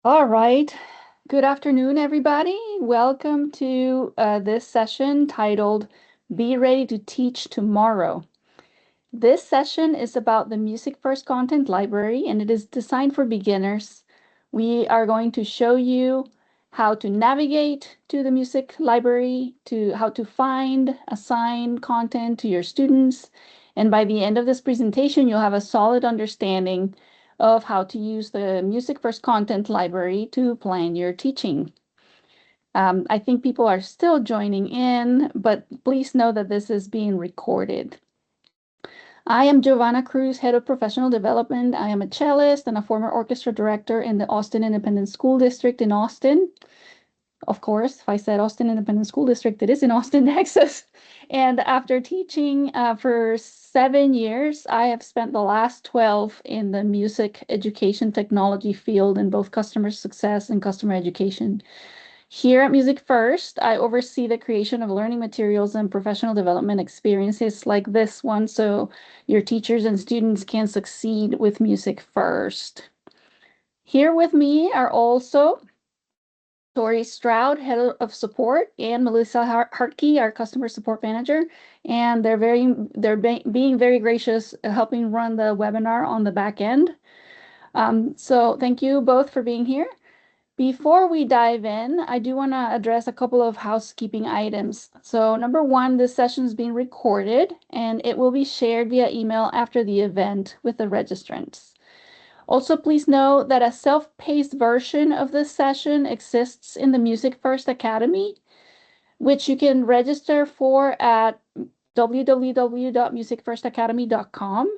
All right. Good afternoon, everybody. Welcome to this session titled Be Ready to Teach Tomorrow. This session is about the MusicFirst Content Library, and it is designed for beginners. We are going to show you how to navigate to the music library, to how to find, assign content to your students. And by the end of this presentation, you'll have a solid understanding of how to use the MusicFirst Content Library to plan your teaching. I think people are still joining in, but please know that this is being recorded. I am Giovanna Cruz, Head of Professional Development. I am a cellist and a former orchestra director in the Austin Independent School District in Austin. Of course, if I said Austin Independent School District, it is in Austin, Texas. And after teaching for 7 years, I have spent the last 12 in the music education technology field in both customer success and customer education. Here at MusicFirst, I oversee the creation of learning materials and professional development experiences like this one, so your teachers and students can succeed with MusicFirst. Here with me are also Tori Stroud, Head of Support, and Melissa Hartke, our Customer Support Manager. And they're being very gracious, helping run the webinar on the back end. So thank you both for being here. Before we dive in, I do want to address a couple of housekeeping items. So number one, this session is being recorded and it will be shared via email after the event with the registrants. Also, please know that a self-paced version of this session exists in the MusicFirst Academy, which you can register for at www.musicfirstacademy.com.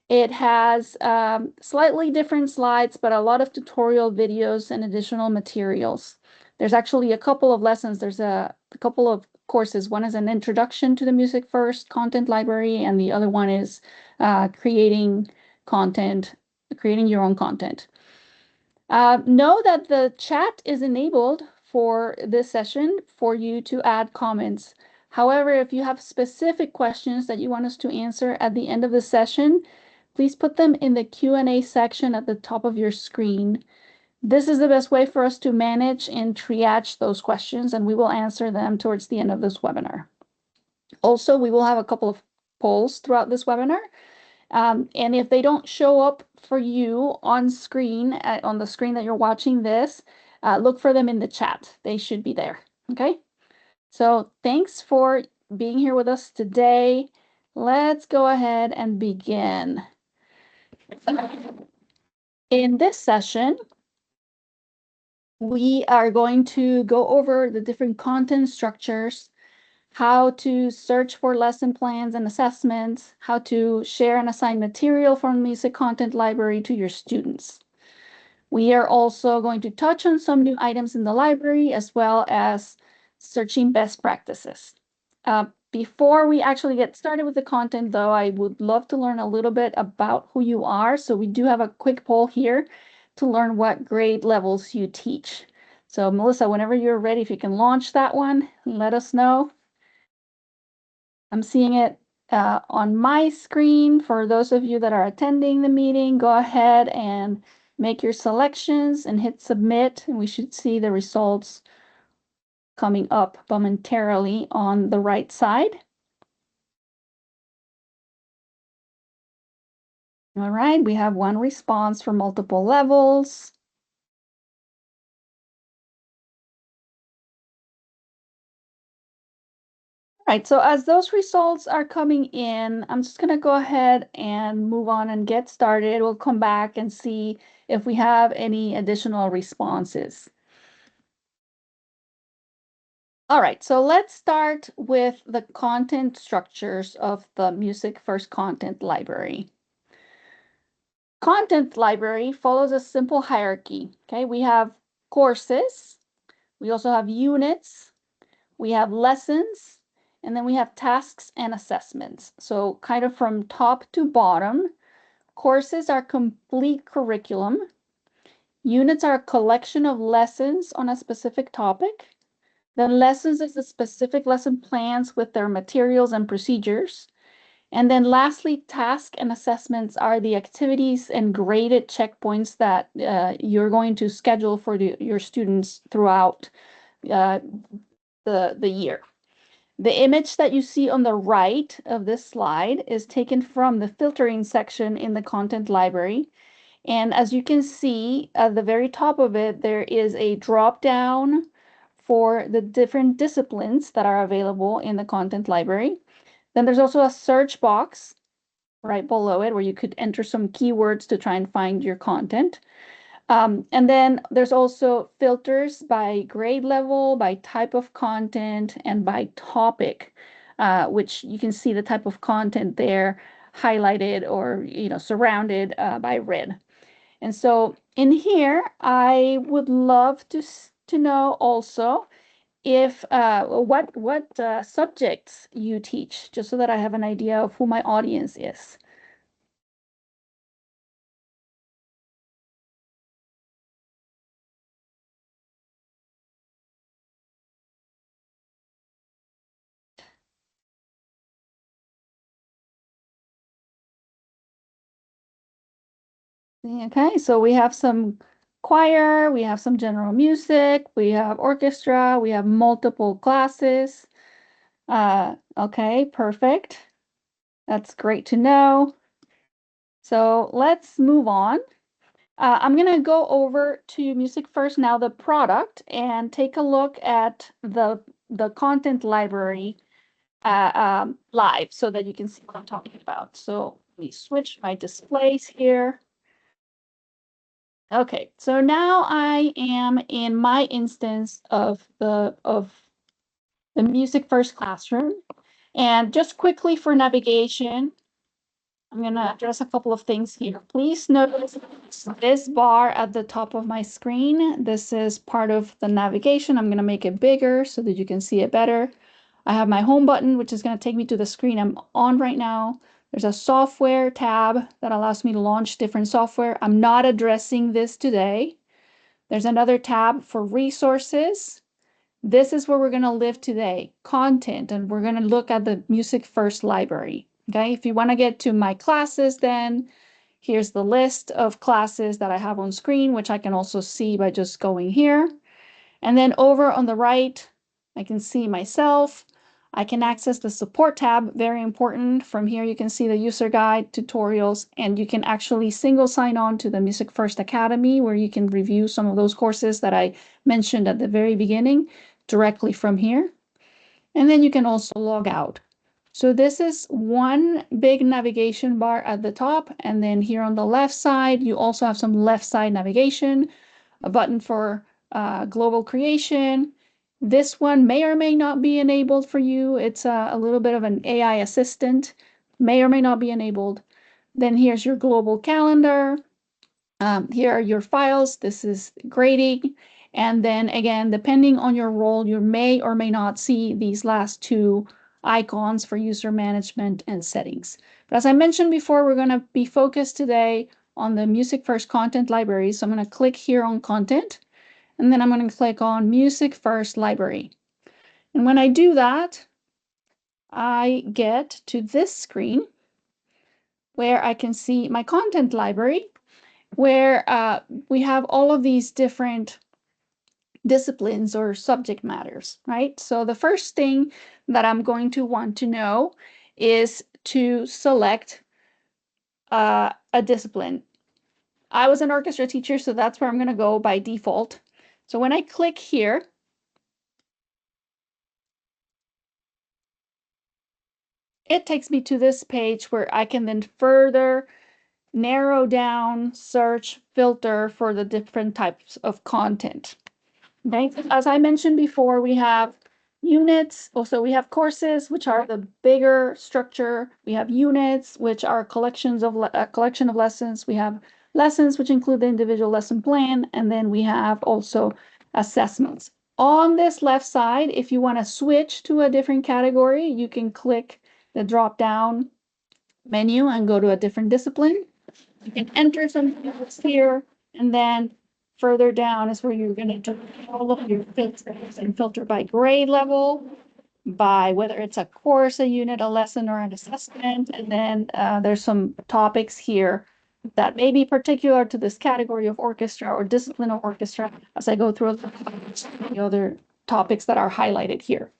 It has slightly different slides, but a lot of tutorial videos and additional materials. There's actually a couple of lessons. There's a couple of courses. One is an introduction to the MusicFirst content library, and the other one is creating your own content. Know that the chat is enabled for this session for you to add comments. However, if you have specific questions that you want us to answer at the end of the session, please put them in the Q&A section at the top of your screen. This is the best way for us to manage and triage those questions, and we will answer them towards the end of this webinar. Also, we will have a couple of polls throughout this webinar. And if they don't show up for you on screen, on the screen that you're watching this, look for them in the chat. They should be there, okay? So thanks for being here with us today. Let's go ahead and begin. In this session, we are going to go over the different content structures, how to search for lesson plans and assessments, how to share and assign material from the music content library to your students. We are also going to touch on some new items in the library, as well as searching best practices. Before we actually get started with the content, though, I would love to learn a little bit about who you are. So we do have a quick poll here to learn what grade levels you teach. So Melissa, whenever you're ready, if you can launch that one, let us know. I'm seeing it on my screen. For those of you that are attending the meeting, go ahead and make your selections and hit submit, and we should see the results coming up momentarily on the right side. All right, we have one response for multiple levels. All right, so as those results are coming in, I'm just going to go ahead and move on and get started. We'll come back and see if we have any additional responses. All right, so let's start with the content structures of the MusicFirst content library. Content library follows a simple hierarchy. Okay, we have courses, we also have units, we have lessons, and then we have tasks and assessments. So kind of from top to bottom, courses are complete curriculum. Units are a collection of lessons on a specific topic. Then lessons is the specific lesson plans with their materials and procedures. And then lastly, task and assessments are the activities and graded checkpoints that you're going to schedule for your students throughout uh, the year. The image that you see on the right of this slide is taken from the filtering section in the content library. And as you can see, at the very top of it, there is a drop down for the different disciplines that are available in the content library. Then there's also a search box right below it where you could enter some keywords to try and find your content. And then there's also filters by grade level, by type of content, and by topic, which you can see the type of content there highlighted or surrounded by red. And so in here, I would love to know also if what subjects you teach, just so that I have an idea of who my audience is. Okay, so we have some choir, we have some general music, we have orchestra, we have multiple classes. Okay, perfect. That's great to know. So let's move on. I'm going to go over to MusicFirst now, the product, and take a look at the content library live so that you can see what I'm talking about. So let me switch my displays here. Okay, so now I am in my instance of the MusicFirst Classroom. And just quickly for navigation, I'm going to address a couple of things here. Please notice this bar at the top of my screen. This is part of the navigation. I'm going to make it bigger so that you can see it better. I have my home button, which is going to take me to the screen I'm on right now. There's a software tab that allows me to launch different software. I'm not addressing this today. There's another tab for resources. This is where we're going to live today, content, and we're going to look at the MusicFirst library. Okay, if you want to get to my classes, then here's the list of classes that I have on screen, which I can also see by just going here. And then over on the right, I can see myself. I can access the support tab, very important. From here, you can see the user guide, tutorials, and you can actually single sign on to the MusicFirst Academy, where you can review some of those courses that I mentioned at the very beginning directly from here. And then you can also log out. So this is one big navigation bar at the top. And then here on the left side, you also have some left side navigation, a button for global creation. This one may or may not be enabled for you. It's a little bit of an AI assistant, may or may not be enabled. Then here's your global calendar. Here are your files. This is grading. And then again, depending on your role, you may or may not see these last two icons for user management and settings. But as I mentioned before, we're going to be focused today on the MusicFirst content library. So I'm going to click here on content, and then I'm going to click on MusicFirst library. And when I do that, I get to this screen where I can see my content library, where we have all of these different disciplines or subject matters, right? So the first thing that I'm going to want to know is to select a discipline. I was an orchestra teacher, so that's where I'm going to go by default. So when I click here, it takes me to this page where I can then further narrow down, search, filter for the different types of content. Okay, as I mentioned before, we have units. Also, we have courses, which are the bigger structure. We have units, which are collections of a collection of lessons. We have lessons, which include the individual lesson plan, and then we have also assessments. On this left side, if you want to switch to a different category, you can click the drop-down menu and go to a different discipline. You can enter some keywords here, and then further down is where you're going to do all of your filters and filter by grade level. by whether it's a course, a unit, a lesson, or an assessment. And then there's some topics here that may be particular to this category of orchestra or discipline of orchestra as I go through the other topics that are highlighted here.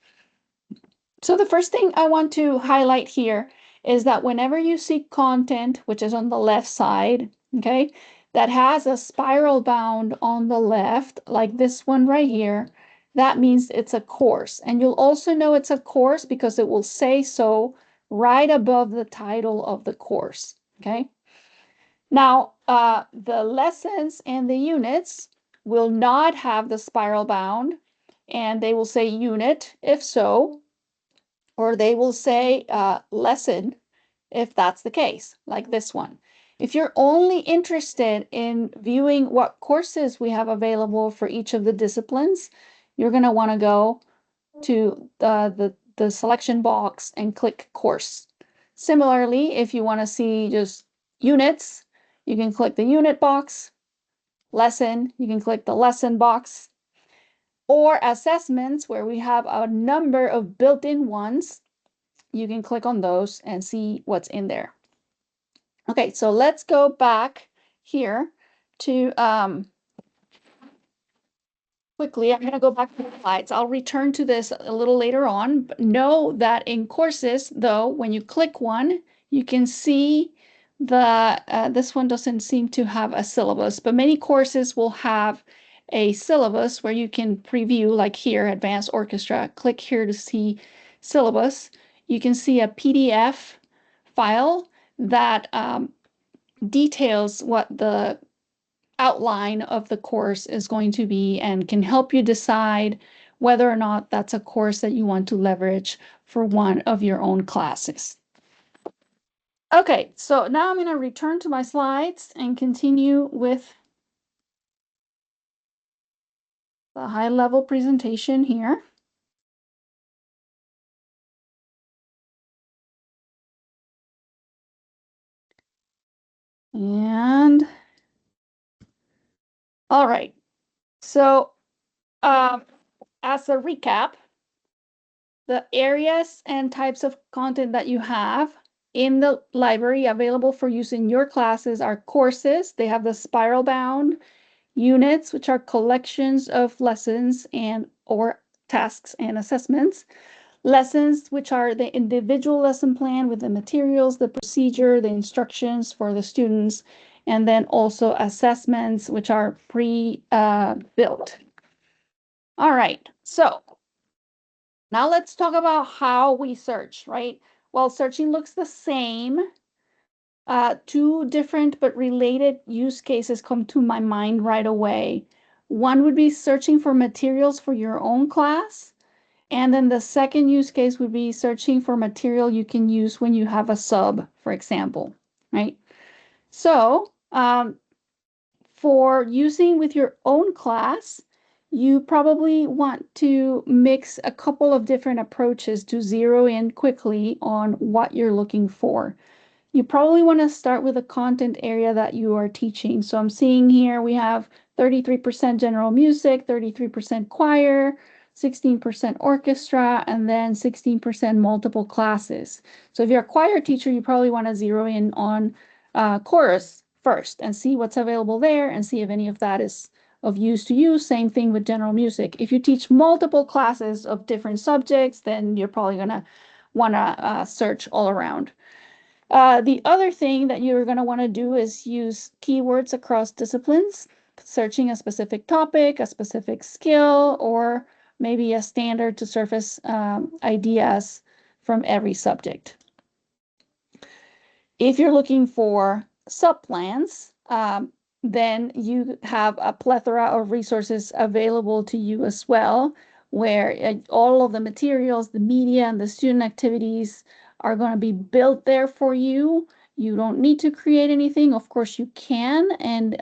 So the first thing I want to highlight here is that whenever you see content, which is on the left side, okay, that has a spiral bound on the left, like this one right here, that means it's a course. And you'll also know it's a course because it will say so right above the title of the course, okay? Now, the lessons and the units will not have the spiral bound, and they will say unit if so, or they will say lesson if that's the case, like this one. If you're only interested in viewing what courses we have available for each of the disciplines, you're going to want to go to the selection box and click course. Similarly, if you want to see just units, you can click the unit box. Lesson, you can click the lesson box. Or assessments, where we have a number of built-in ones, you can click on those and see what's in there. Okay, so let's go back here to quickly. I'm going to go back to the slides. I'll return to this a little later on. But know that in courses, though, when you click one, you can see this one doesn't seem to have a syllabus, but many courses will have a syllabus where you can preview, like here, Advanced Orchestra. Click here to see syllabus. You can see a PDF file that details what the outline of the course is going to be and can help you decide whether or not that's a course that you want to leverage for one of your own classes. Okay, so now I'm going to return to my slides and continue with the high-level presentation here. And all right, so as a recap, the areas and types of content that you have in the library available for use in your classes are courses. They have the spiral bound. Units, which are collections of lessons and or tasks and assessments. Lessons, which are the individual lesson plan with the materials, the procedure, the instructions for the students, and then also assessments, which are pre-built. All right, so now let's talk about how we search, right? Well, searching looks the same. Two different but related use cases come to my mind right away. One would be searching for materials for your own class. And then the second use case would be searching for material you can use when you have a sub, for example, right? So for using with your own class, you probably want to mix a couple of different approaches to zero in quickly on what you're looking for. You probably want to start with the content area that you are teaching. So I'm seeing here we have 33% general music, 33% choir, 16% orchestra, and then 16% multiple classes. So if you're a choir teacher, you probably want to zero in on chorus first and see what's available there and see if any of that is of use to you. Same thing with general music. If you teach multiple classes of different subjects, then you're probably going to want to search all around. The other thing that you're going to want to do is use keywords across disciplines, searching a specific topic, a specific skill, or maybe a standard to surface ideas from every subject. If you're looking for subplans, then you have a plethora of resources available to you as well, where all of the materials, the media, and the student activities are going to be built there for you. You don't need to create anything. Of course, you can, and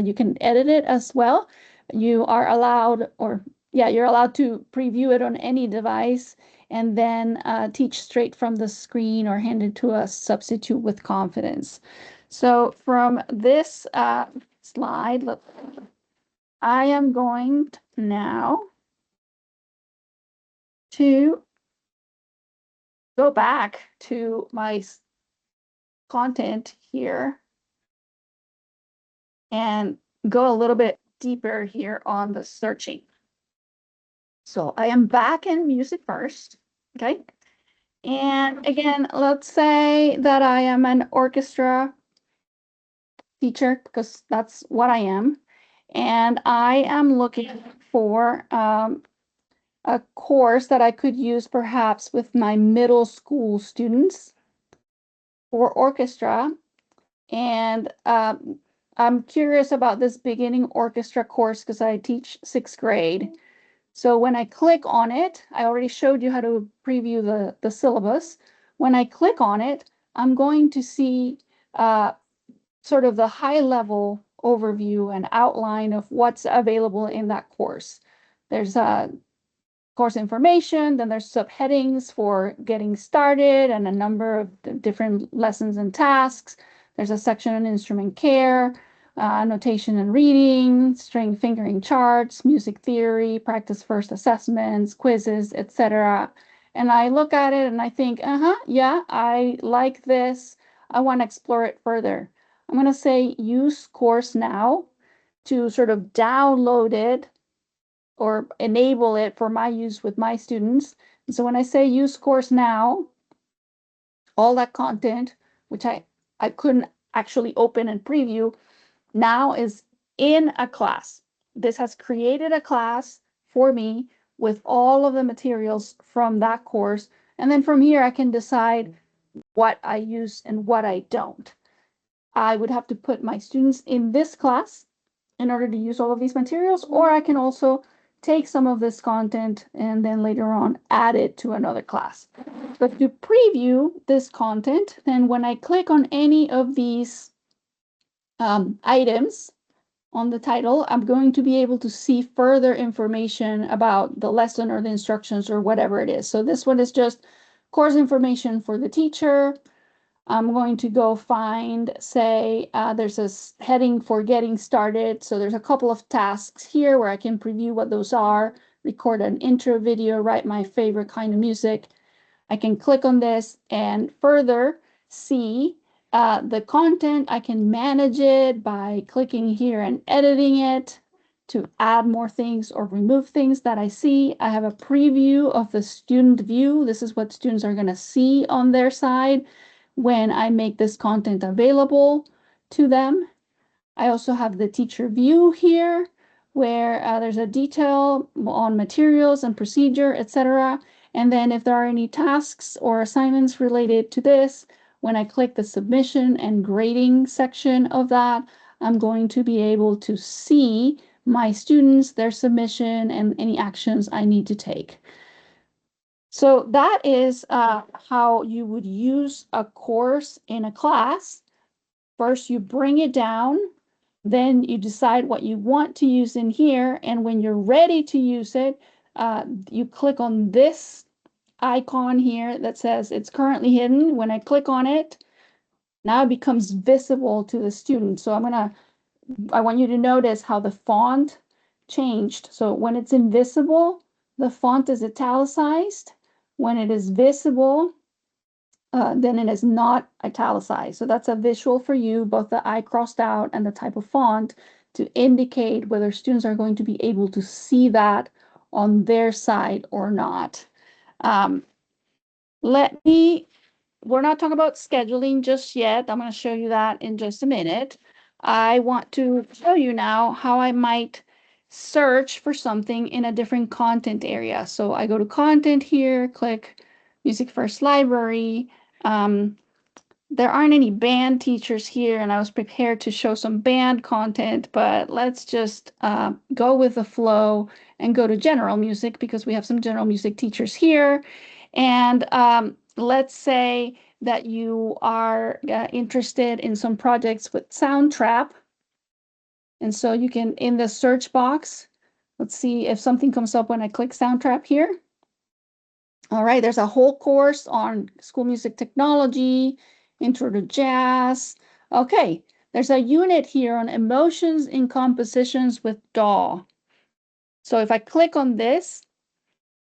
you can edit it as well. You are allowed, you're allowed to preview it on any device and then teach straight from the screen or hand it to a substitute with confidence. So from this slide, look, I am going now to go back to my content here and go a little bit deeper here on the searching. So I am back in MusicFirst, okay? And again, let's say that I am an orchestra teacher because that's what I am. And I am looking for a course that I could use perhaps with my middle school students for orchestra. And I'm curious about this beginning orchestra course because I teach sixth grade. So when I click on it, I already showed you how to preview the syllabus. When I click on it, I'm going to see sort of the high level overview and outline of what's available in that course. There's course information, then there's subheadings for getting started and a number of different lessons and tasks. There's a section on instrument care, notation and reading, string fingering charts, music theory, practice first assessments, quizzes, etc. And I look at it and I think, yeah, I like this. I want to explore it further. I'm going to say use course now to sort of download it or enable it for my use with my students. And so when I say use course now, all that content, which I couldn't actually open and preview, now is in a class. This has created a class for me with all of the materials from that course. And then from here, I can decide what I use and what I don't. I would have to put my students in this class in order to use all of these materials, or I can also take some of this content and then later on add it to another class. But to preview this content, then when I click on any of these items on the title, I'm going to be able to see further information about the lesson or the instructions or whatever it is. So this one is just course information for the teacher. I'm going to go find, say, there's a heading for getting started. So there's a couple of tasks here where I can preview what those are, record an intro video, write my favorite kind of music. I can click on this and further see the content. I can manage it by clicking here and editing it to add more things or remove things that I see. I have a preview of the student view. This is what students are going to see on their side when I make this content available to them. I also have the teacher view here where there's a detail on materials and procedure, etc. And then if there are any tasks or assignments related to this, when I click the submission and grading section of that, I'm going to be able to see my students, their submission, and any actions I need to take. So that is how you would use a course in a class. First, you bring it down, then you decide what you want to use in here, and when you're ready to use it, you click on this icon here that says it's currently hidden. When I click on it, now it becomes visible to the student. So I want you to notice how the font changed. So when it's invisible, the font is italicized. When it is visible, then it is not italicized. So that's a visual for you, both the I crossed out and the type of font to indicate whether students are going to be able to see that on their side or not. We're not talking about scheduling just yet. I'm going to show you that in just a minute. I want to show you now how I might search for something in a different content area. So I go to content here, click MusicFirst Library. There aren't any band teachers here, and I was prepared to show some band content, but let's just go with the flow and go to general music because we have some general music teachers here. And let's say that you are interested in some projects with Soundtrap. And so you can, in the search box, let's see if something comes up when I click Soundtrap here. All right, there's a whole course on school music technology, intro to jazz. Okay, there's a unit here on emotions in compositions with DAW. So if I click on this,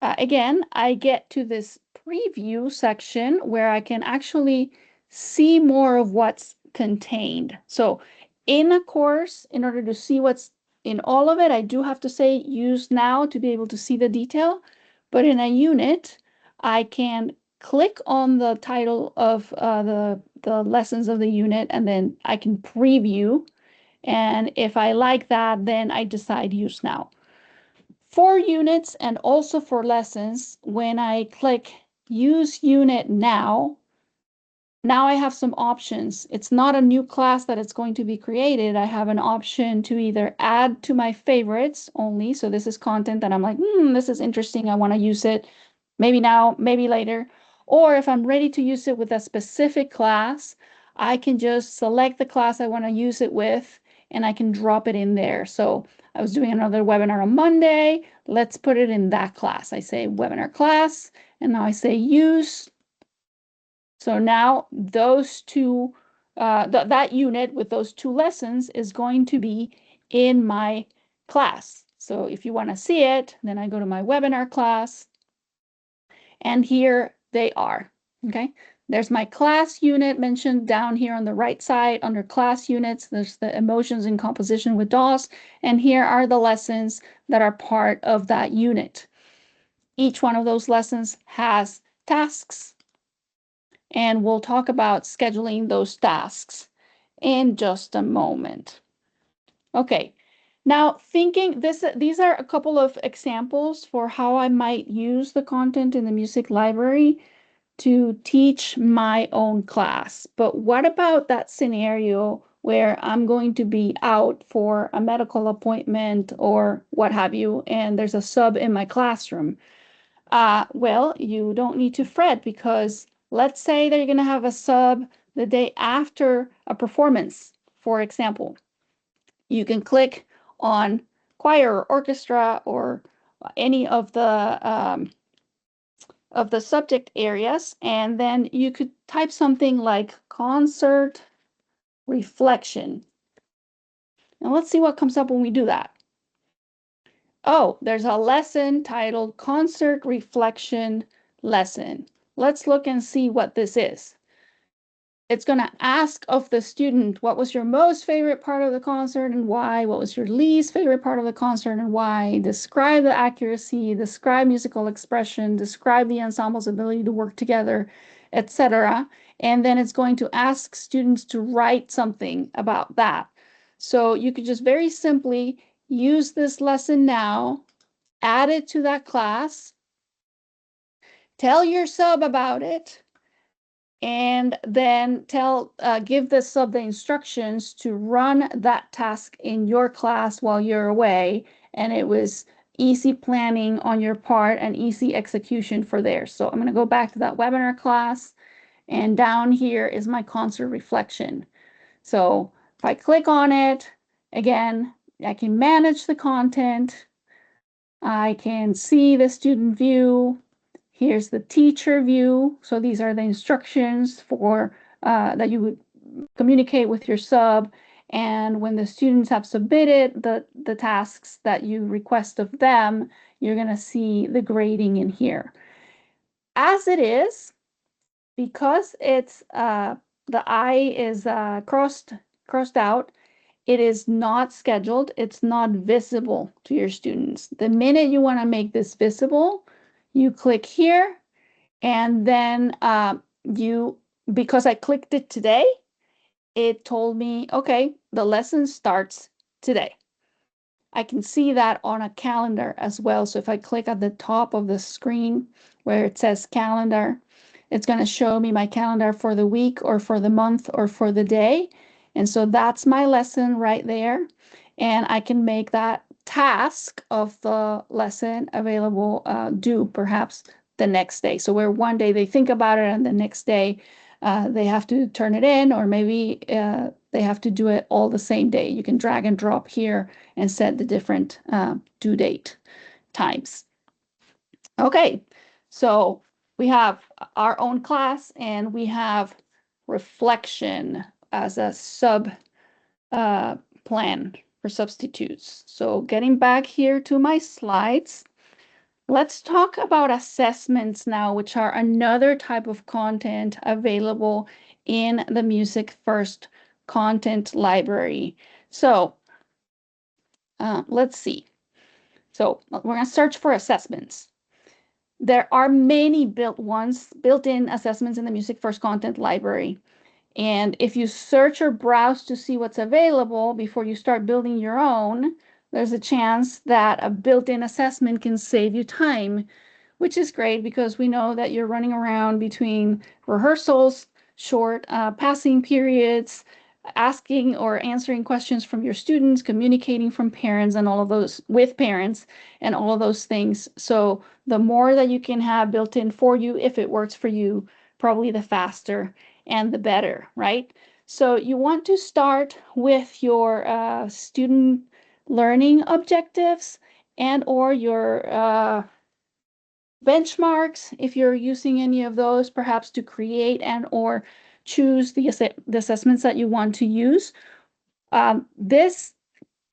again, I get to this preview section where I can actually see more of what's contained. So in a course, in order to see what's in all of it, I do have to say use now to be able to see the detail. But in a unit, I can click on the title of the lessons of the unit, and then I can preview. And if I like that, then I decide use now. For units and also for lessons, when I click use unit now I have some options. It's not a new class that it's going to be created. I have an option to either add to my favorites only. So this is content that I'm like, this is interesting. I want to use it maybe now, maybe later. Or if I'm ready to use it with a specific class, I can just select the class I want to use it with and I can drop it in there. So I was doing another webinar on Monday. Let's put it in that class. I say webinar class, and now I say use. So now those two, that unit with those two lessons is going to be in my class. So if you want to see it, then I go to my webinar class, and here they are. Okay, there's my class unit mentioned down here on the right side under class units. There's the emotions in composition with DOS, and here are the lessons that are part of that unit. Each one of those lessons has tasks, and we'll talk about scheduling those tasks in just a moment. Okay, now thinking these are a couple of examples for how I might use the content in the music library to teach my own class. But what about that scenario where I'm going to be out for a medical appointment or what have you, and there's a sub in my classroom? Well, you don't need to fret, because let's say that you're going to have a sub the day after a performance, for example. You can click on choir or orchestra or any of the subject areas, and then you could type something like concert reflection. Now let's see what comes up when we do that. Oh, there's a lesson titled Concert Reflection Lesson. Let's look and see what this is. It's going to ask of the student, what was your most favorite part of the concert and why? What was your least favorite part of the concert and why? Describe the accuracy, describe musical expression, describe the ensemble's ability to work together, etc. And then it's going to ask students to write something about that. So you could just very simply use this lesson now, add it to that class, tell your sub about it, and then give the sub the instructions to run that task in your class while you're away. And it was easy planning on your part and easy execution for theirs. So I'm going to go back to that webinar class, and down here is my concert reflection. So if I click on it, again, I can manage the content. I can see the student view. Here's the teacher view. So these are the instructions for that you would communicate with your sub. And when the students have submitted the tasks that you request of them, you're going to see the grading in here. As it is, because it's the I is crossed out, it is not scheduled. It's not visible to your students. The minute you want to make this visible, you click here, and then because I clicked it today, it told me, okay, the lesson starts today. I can see that on a calendar as well. So if I click at the top of the screen where it says calendar, it's going to show me my calendar for the week or for the month or for the day. And so that's my lesson right there. And I can make that task of the lesson available due perhaps the next day. So where one day they think about it and the next day they have to turn it in, or maybe they have to do it all the same day. You can drag and drop here and set the different due date times. Okay, so we have our own class and we have reflection as a sub plan for substitutes. So getting back here to my slides, Let's talk about assessments now, which are another type of content available in the MusicFirst content library. So let's see. So we're going to search for assessments. There are many built-in assessments in the MusicFirst content library. And if you search or browse to see what's available before you start building your own, there's a chance that a built-in assessment can save you time, which is great because we know that you're running around between rehearsals, short passing periods, asking or answering questions from your students, communicating from parents and all of those with parents and all of those things. So the more that you can have built in for you, if it works for you, probably the faster and the better, right? So you want to start with your student learning objectives and or your benchmarks, if you're using any of those, perhaps to create and or choose the assessments that you want to use. This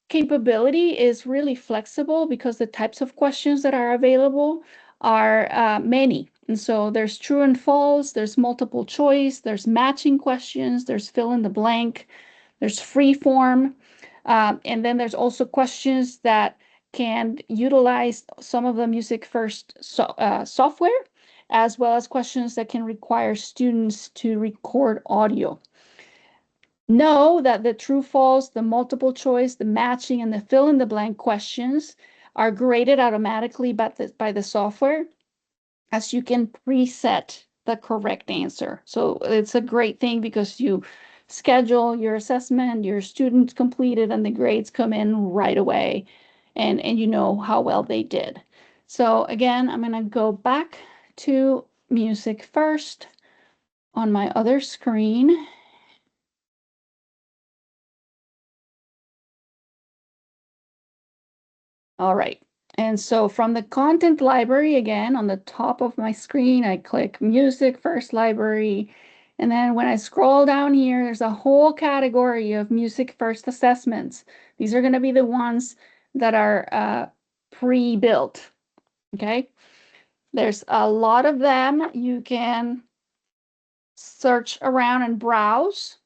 capability is really flexible because the types of questions that are available are many. And so there's true and false, there's multiple choice, there's matching questions, there's fill in the blank, there's free form, and then there's also questions that can utilize some of the MusicFirst software, as well as questions that can require students to record audio. Know that the true, false, the multiple choice, the matching, and the fill in the blank questions are graded automatically by the software, as you can preset the correct answer. So it's a great thing because you schedule your assessment, your students complete it, and the grades come in right away, and you know how well they did. So again, I'm going to go back to MusicFirst on my other screen. All right. And so from the content library, again, on the top of my screen, I click MusicFirst Library. And then when I scroll down here, there's a whole category of MusicFirst assessments. These are going to be the ones that are pre-built. Okay. There's a lot of them. You can search around and browse,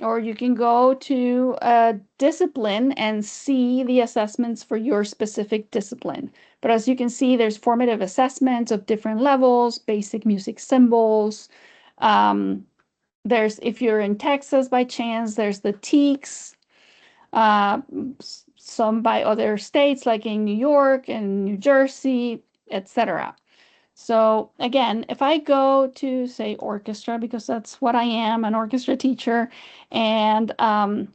or you can go to a discipline and see the assessments for your specific discipline. But as you can see, there's formative assessments of different levels, basic music symbols. There's, if you're in Texas by chance, there's the TEKS, uh, some by other states like in New York and New Jersey, etc. So again, if I go to say orchestra, because that's what I am, an orchestra teacher, and I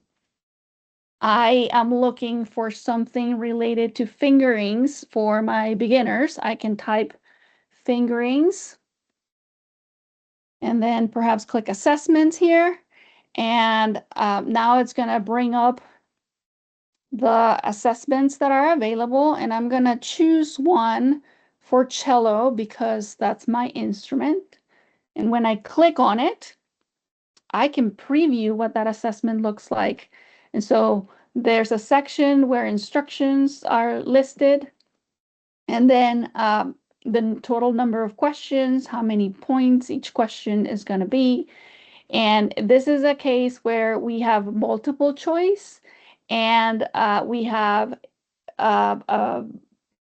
am looking for something related to fingerings for my beginners, I can type fingerings and then perhaps click assessments here. And now it's going to bring up the assessments that are available, and I'm going to choose one for cello because that's my instrument. And when I click on it, I can preview what that assessment looks like. And so there's a section where instructions are listed, and then the total number of questions, how many points each question is going to be. And this is a case where we have multiple choice, and we have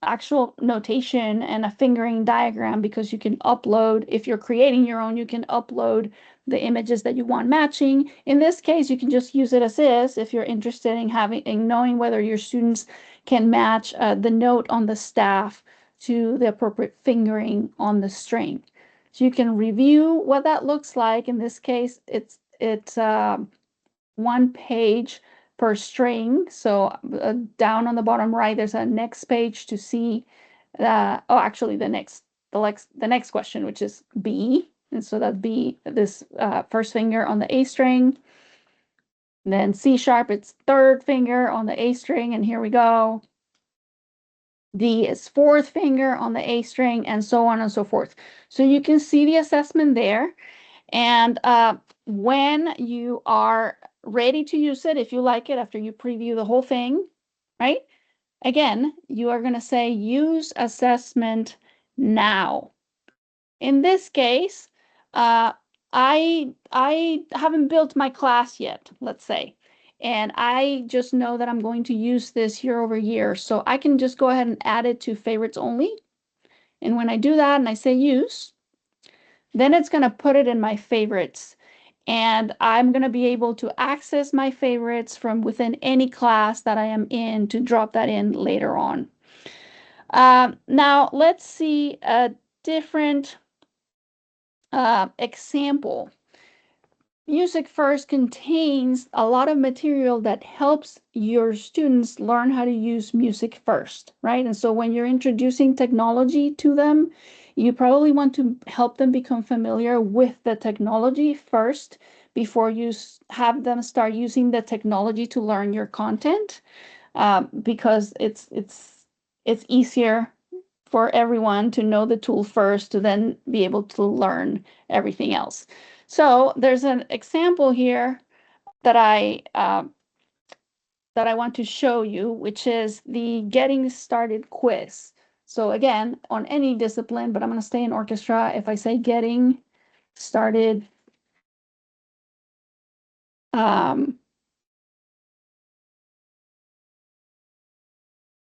actual notation and a fingering diagram, because you can upload, if you're creating your own, you can upload the images that you want matching. In this case, you can just use it as is if you're interested in knowing whether your students can match the note on the staff to the appropriate fingering on the string. So you can review what that looks like. In this case, it's one page per string. So down on the bottom right, there's a next page to see. Actually, the next question, which is B, and so that B, this first finger on the A string. And then C sharp, it's third finger on the A string, and here we go. D is fourth finger on the A string, and so on and so forth. So you can see the assessment there. And when you are ready to use it, if you like it, after you preview the whole thing, right? Again, you are going to say use assessment now. In this case, I haven't built my class yet, let's say, and I just know that I'm going to use this year over year. So I can just go ahead and add it to favorites only. And when I do that and I say use, then it's going to put it in my favorites. And I'm going to be able to access my favorites from within any class that I am in to drop that in later on. Now, let's see a different example. MusicFirst contains a lot of material that helps your students learn how to use MusicFirst, right? And so when you're introducing technology to them, you probably want to help them become familiar with the technology first before you have them start using the technology to learn your content, because it's easier for everyone to know the tool first to then be able to learn everything else. So there's an example here that I want to show you, which is the getting started quiz. So again, on any discipline, but I'm going to stay in orchestra. If I say getting started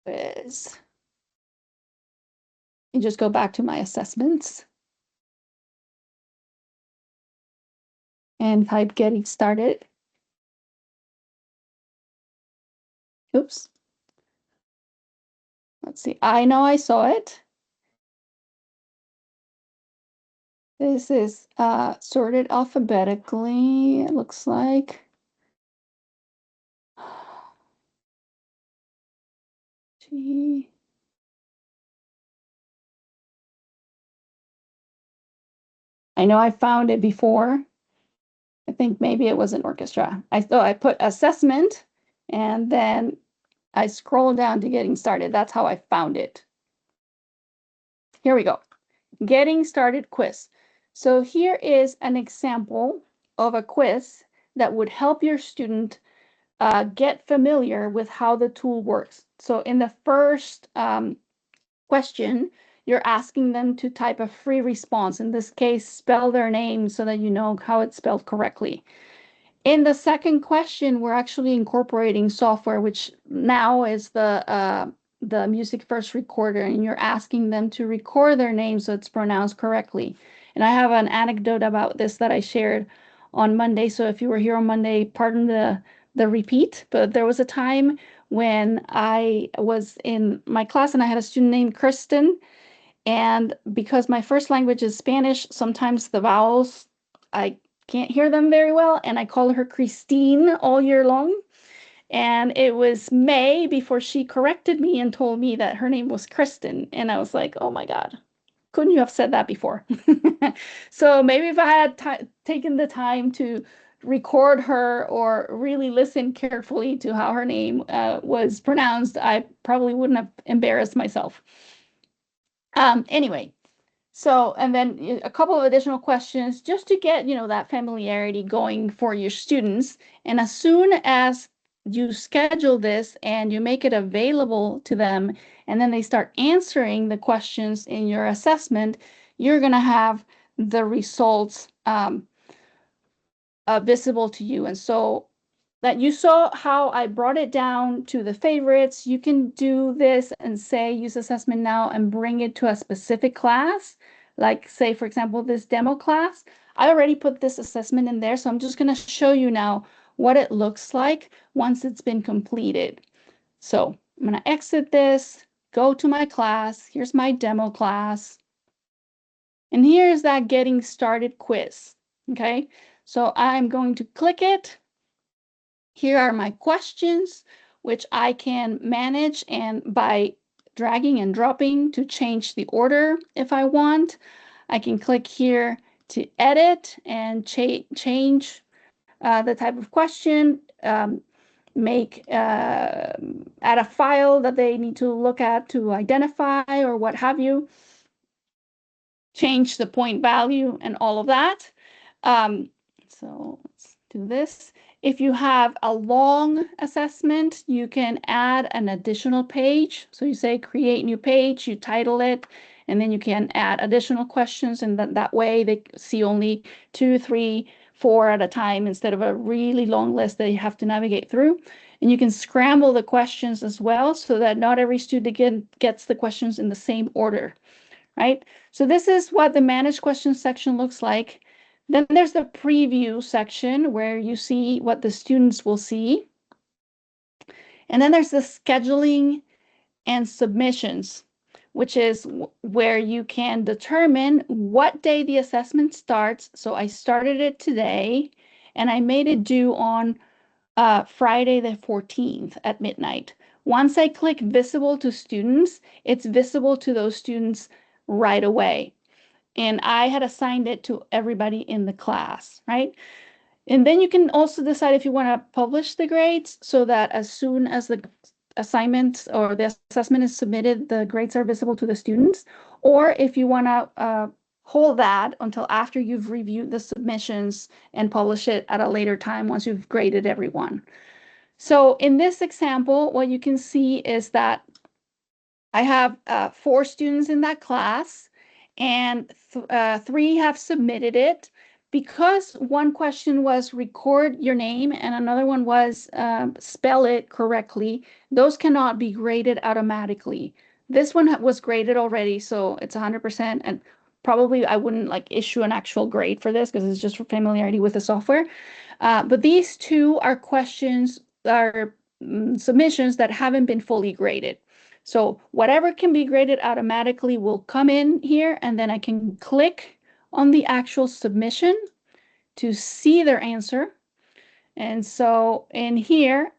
quiz, you just go back to my assessments and type getting started. Oops. Let's see. I know I saw it. This is sorted alphabetically, it looks like. G. I know I found it before. I think maybe it was an orchestra. I put assessment and then I scroll down to getting started. That's how I found it. Here we go. Getting started quiz. So here is an example of a quiz that would help your student get familiar with how the tool works. So in the first question, you're asking them to type a free response. In this case, spell their name so that you know how it's spelled correctly. In the second question, we're actually incorporating software, which now is the MusicFirst recorder, and you're asking them to record their name so it's pronounced correctly. And I have an anecdote about this that I shared on Monday. So if you were here on Monday, pardon the repeat, but there was a time when I was in my class and I had a student named Kristen, and because my first language is Spanish, sometimes the vowels, I can't hear them very well, and I call her Christine all year long. And it was May before she corrected me and told me that her name was Kristen. And I was like, oh my God, couldn't you have said that before? So maybe if I had taken the time to record her or really listen carefully to how her name was pronounced, I probably wouldn't have embarrassed myself. Anyway, so, and then a couple of additional questions just to get, that familiarity going for your students. And as soon as you schedule this and you make it available to them, and then they start answering the questions in your assessment, you're going to have the results visible to you. And so that you saw how I brought it down to the favorites. You can do this and say use assessment now and bring it to a specific class. Like say, for example, this demo class. I already put this assessment in there, so I'm just going to show you now what it looks like once it's been completed. So I'm going to exit this, go to my class. Here's my demo class. And here's that getting started quiz. Okay, so I'm going to click it. Here are my questions, which I can manage and by dragging and dropping to change the order if I want. I can click here to edit and change the type of question, add a file that they need to look at to identify or what have you, change the point value and all of that. So let's do this. If you have a long assessment, you can add an additional page. So you say create new page, you title it, and then you can add additional questions, and that way they see only 2, 3, 4 at a time instead of a really long list that you have to navigate through. And you can scramble the questions as well so that not every student gets the questions in the same order, right? So this is what the manage questions section looks like. Then there's the preview section where you see what the students will see. And then there's the scheduling and submissions, which is where you can determine what day the assessment starts. So I started it today and I made it due on Friday the 14th at midnight. Once I click visible to students, it's visible to those students right away. And I had assigned it to everybody in the class, right? And then you can also decide if you want to publish the grades so that as soon as the assignment or the assessment is submitted, the grades are visible to the students. Or if you want to hold that until after you've reviewed the submissions and publish it at a later time once you've graded everyone. So in this example, what you can see is that I have 4 students in that class, and 3 have submitted it. Because one question was record your name and another one was spell it correctly, those cannot be graded automatically. This one was graded already, so it's 100%, and probably I wouldn't like issue an actual grade for this because it's just for familiarity with the software. But these 2 are questions, are submissions that haven't been fully graded. So whatever can be graded automatically will come in here, and then I can click on the actual submission to see their answer. And so in here,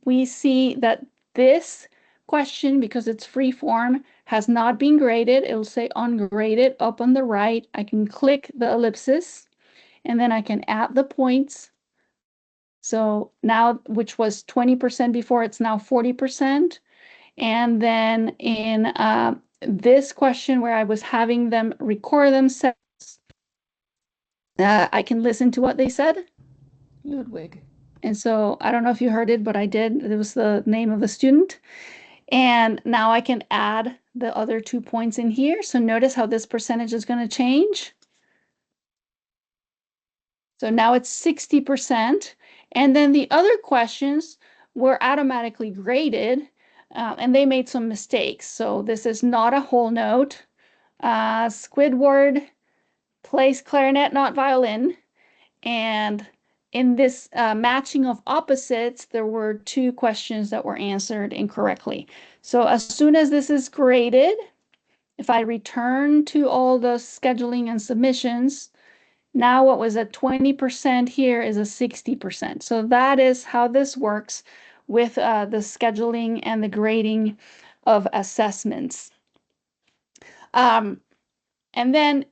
we see that this question, because it's free form, has not been graded. It'll say ungraded up on the right. I can click the ellipsis, and then I can add the points. So now, which was 20% before, it's now 40%. And then in this question where I was having them record themselves, I can listen to what they said. Ludwig. And so I don't know if you heard it, but I did. It was the name of the student. And now I can add the other 2 points in here. So notice how this percentage is going to change. So now it's 60%. And then the other questions were automatically graded, and they made some mistakes. So this is not a whole note. Squidward plays clarinet, not violin. And in this matching of opposites, there were 2 questions that were answered incorrectly. So as soon as this is graded, if I return to all the scheduling and submissions, now what was a 20% here is a 60%. So that is how this works with the scheduling and the grading of assessments. And then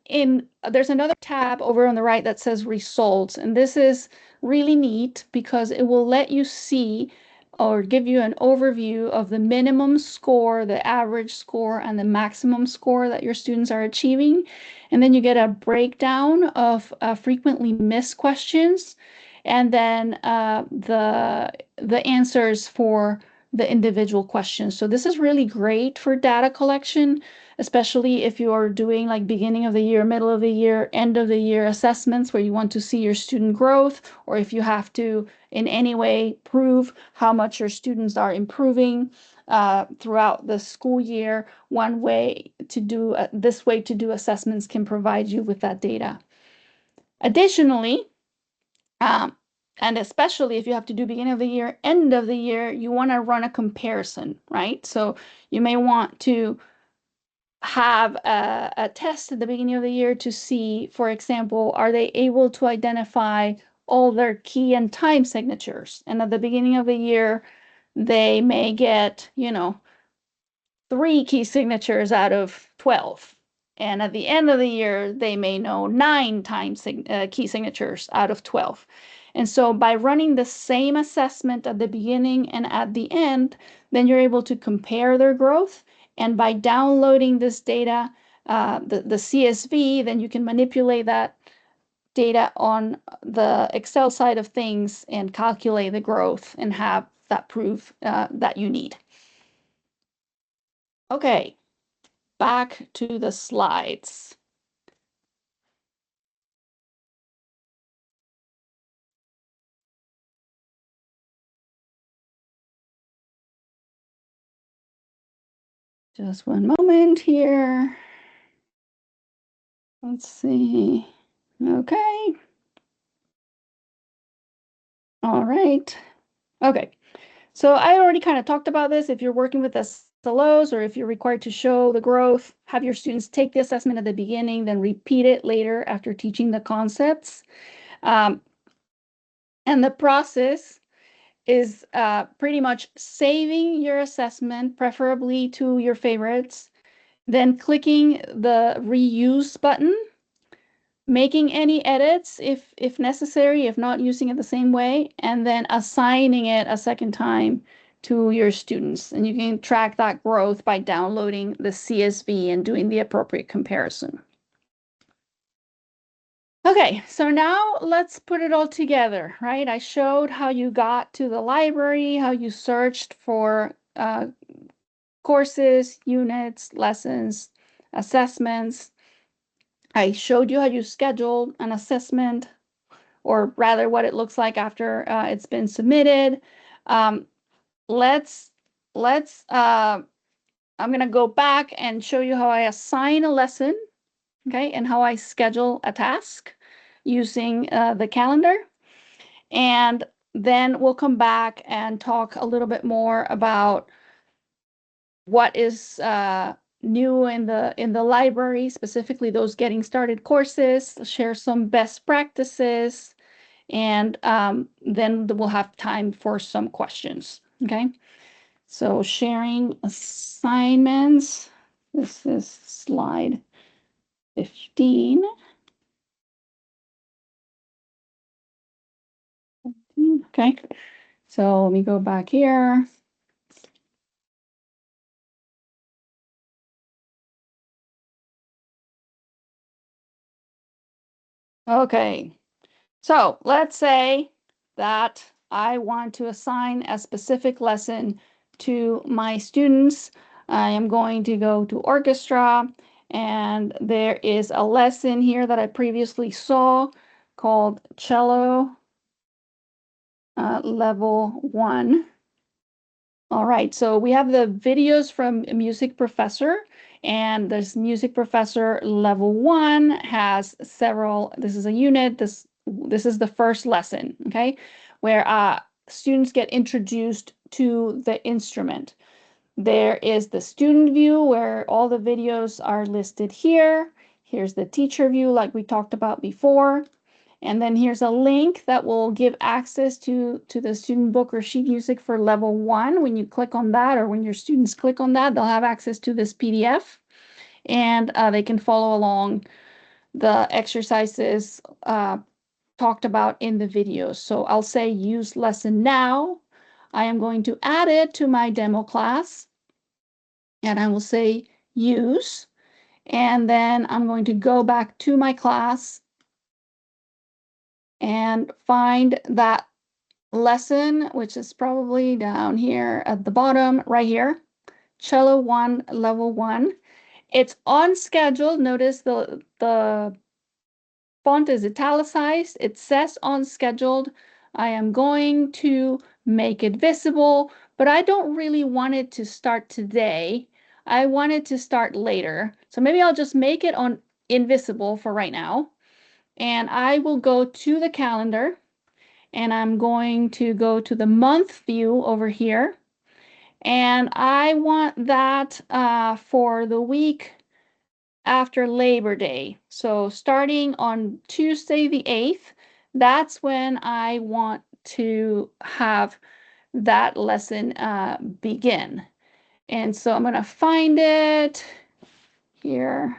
there's another tab over on the right that says results. And this is really neat because it will let you see or give you an overview of the minimum score, the average score, and the maximum score that your students are achieving. And then you get a breakdown of frequently missed questions, and then the answers for the individual questions. So this is really great for data collection, especially if you are doing like beginning of the year, middle of the year, end of the year assessments where you want to see your student growth, or if you have to in any way prove how much your students are improving throughout the school year. One way to do this way to do assessments can provide you with that data. Additionally, and especially if you have to do beginning of the year, end of the year, you want to run a comparison, right? So you may want to have a test at the beginning of the year to see, for example, are they able to identify all their key and time signatures? And at the beginning of the year, they may get, 3 key signatures out of 12. And at the end of the year, they may know 9 key signatures out of 12. And so by running the same assessment at the beginning and at the end, then you're able to compare their growth. And by downloading this data, the CSV, then you can manipulate that data on the Excel side of things and calculate the growth and have that proof that you need. Okay, back to the slides. Just one moment here. Let's see. Okay. All right. Okay. So I already kind of talked about this. If you're working with SLOs or if you're required to show the growth, have your students take the assessment at the beginning, then repeat it later after teaching the concepts. And the process is pretty much saving your assessment, preferably to your favorites, then clicking the reuse button, making any edits if necessary, if not using it the same way, and then assigning it a second time to your students. And you can track that growth by downloading the CSV and doing the appropriate comparison. Okay, so now let's put it all together, right? I showed how you got to the library, how you searched for courses, units, lessons, assessments. I showed you how you schedule an assessment, or rather what it looks like after it's been submitted. Um, let's, I'm going to go back and show you how I assign a lesson, okay, and how I schedule a task using the calendar. And then we'll come back and talk a little bit more about what is new in the library, specifically those getting started courses, share some best practices, and then we'll have time for some questions. Okay, so sharing assignments. This is slide 15. Okay, so let me go back here. Okay, so let's say that I want to assign a specific lesson to my students. I am going to go to orchestra, and there is a lesson here that I previously saw called cello level 1. All right, so we have the videos from MusicProfessor, and this MusicProfessor level 1 has several. This is a unit. This is the first lesson, okay, where students get introduced to the instrument. There is the student view where all the videos are listed here. Here's the teacher view like we talked about before. And then here's a link that will give access to the student book or sheet music for level 1. When you click on that, or when your students click on that, they'll have access to this PDF, and they can follow along the exercises talked about in the videos. So I'll say use lesson now. I am going to add it to my demo class, and I will say use, and then I'm going to go back to my class and find that lesson, which is probably down here at the bottom right here, cello 1 level 1. It's on schedule. Notice the font is italicized. It says on scheduled. I am going to make it visible, but I don't really want it to start today. I want it to start later. So maybe I'll just make it on invisible for right now. And I will go to the calendar, and I'm going to go to the month view over here. And I want that for the week after Labor Day. So starting on Tuesday the 8th, that's when I want to have that lesson begin. And so I'm going to find it here.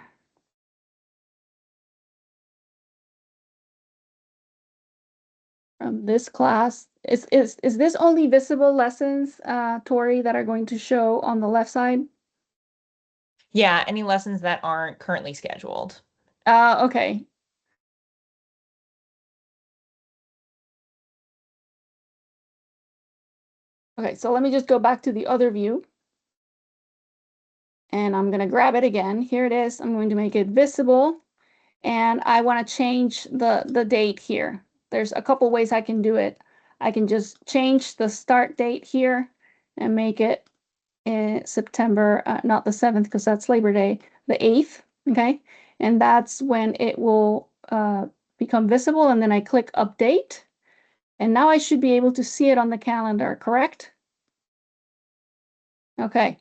From this class. Is this only visible lessons, Tori, that are going to show on the left side? Yeah, any lessons that aren't currently scheduled. Okay. Okay, so let me just go back to the other view. And I'm going to grab it again. Here it is. I'm going to make it visible. And I want to change the date here. There's a couple ways I can do it. I can just change the start date here and make it September, not the 7th because that's Labor Day, the 8th, okay? And that's when it will become visible. And then I click update. And now I should be able to see it on the calendar, correct? Okay.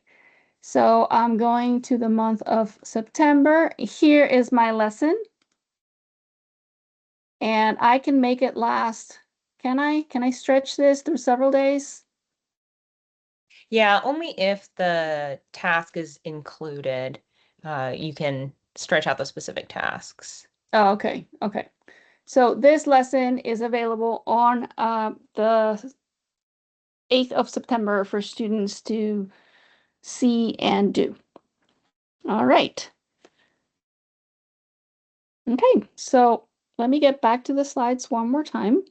So I'm going to the month of September. Here is my lesson. And I can make it last. Can I? Can I stretch this through several days? Yeah, only if the task is included, you can stretch out the specific tasks. Oh, okay. Okay. So this lesson is available on the 8th of September for students to see and do. All right. Okay, so let me get back to the slides one more time.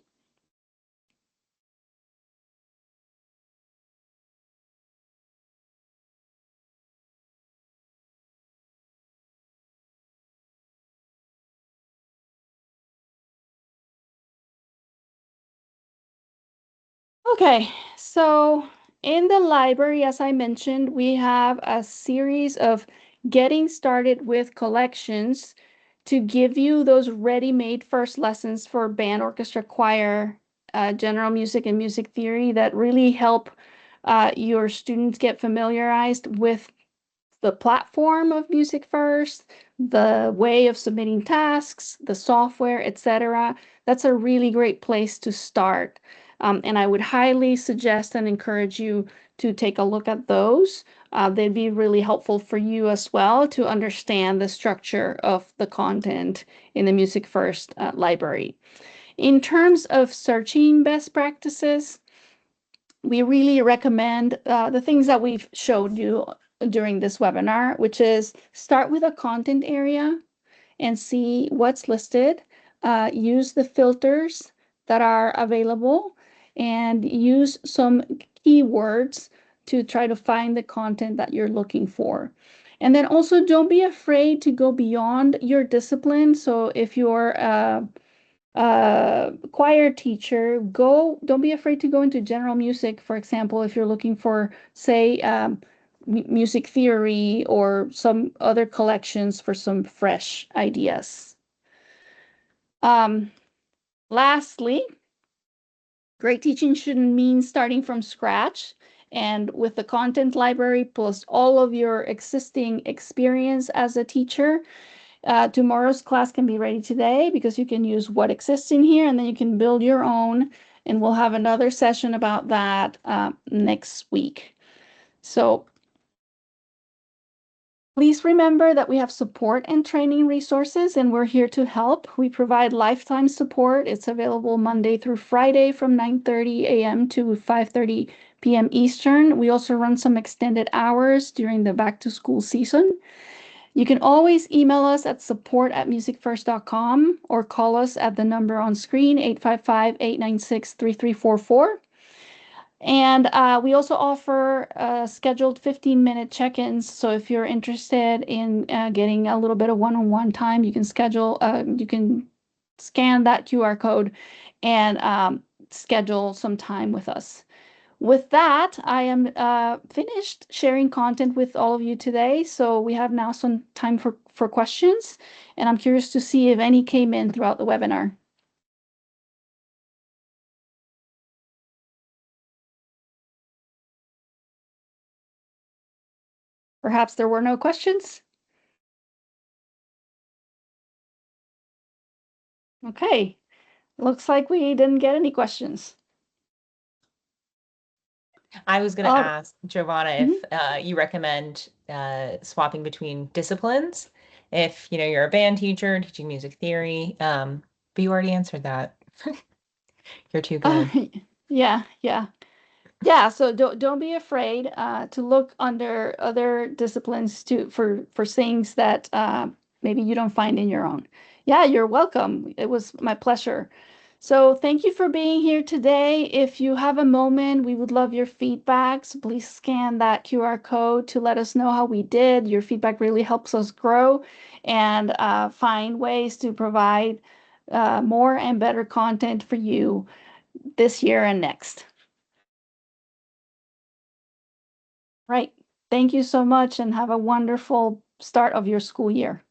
Okay, so in the library, as I mentioned, we have a series of getting started with collections to give you those ready-made first lessons for band, orchestra, choir, general music, and music theory that really help your students get familiarized with the platform of MusicFirst, the way of submitting tasks, the software, etc. That's a really great place to start. And I would highly suggest and encourage you to take a look at those. They'd be really helpful for you as well to understand the structure of the content in the MusicFirst library. In terms of searching best practices, we really recommend the things that we've showed you during this webinar, which is start with a content area and see what's listed. Use the filters that are available and use some keywords to try to find the content that you're looking for. And then also don't be afraid to go beyond your discipline. So if you're choir teacher, don't be afraid to go into general music, for example, if you're looking for, say, music theory or some other collections for some fresh ideas. Lastly, great teaching shouldn't mean starting from scratch. And with the content library plus all of your existing experience as a teacher, tomorrow's class can be ready today because you can use what exists in here and then you can build your own. And we'll have another session about that next week. So please remember that we have support and training resources and we're here to help. We provide lifetime support. It's available Monday through Friday from 9:30 a.m. to 5:30 p.m. Eastern. We also run some extended hours during the back to school season. You can always email us at support@musicfirst.com or call us at the number on screen, 855-896-3344. And we also offer scheduled 15-minute check-ins. So if you're interested in getting a little bit of one-on-one time, you can scan that QR code and schedule some time with us. With that, I am finished sharing content with all of you today. So we have now some time for questions, and I'm curious to see if any came in throughout the webinar. Perhaps there were no questions? Okay, looks like we didn't get any questions. I was going to ask Giovanna if you recommend swapping between disciplines. If you're a band teacher teaching music theory, but you already answered that. You're too good. Yeah, yeah. Yeah, so don't be afraid to look under other disciplines for things that maybe you don't find in your own. Yeah, you're welcome. It was my pleasure. So thank you for being here today. If you have a moment, we would love your feedback. So please scan that QR code to let us know how we did. Your feedback really helps us grow and find ways to provide more and better content for you this year and next. Right. Thank you so much and have a wonderful start of your school year.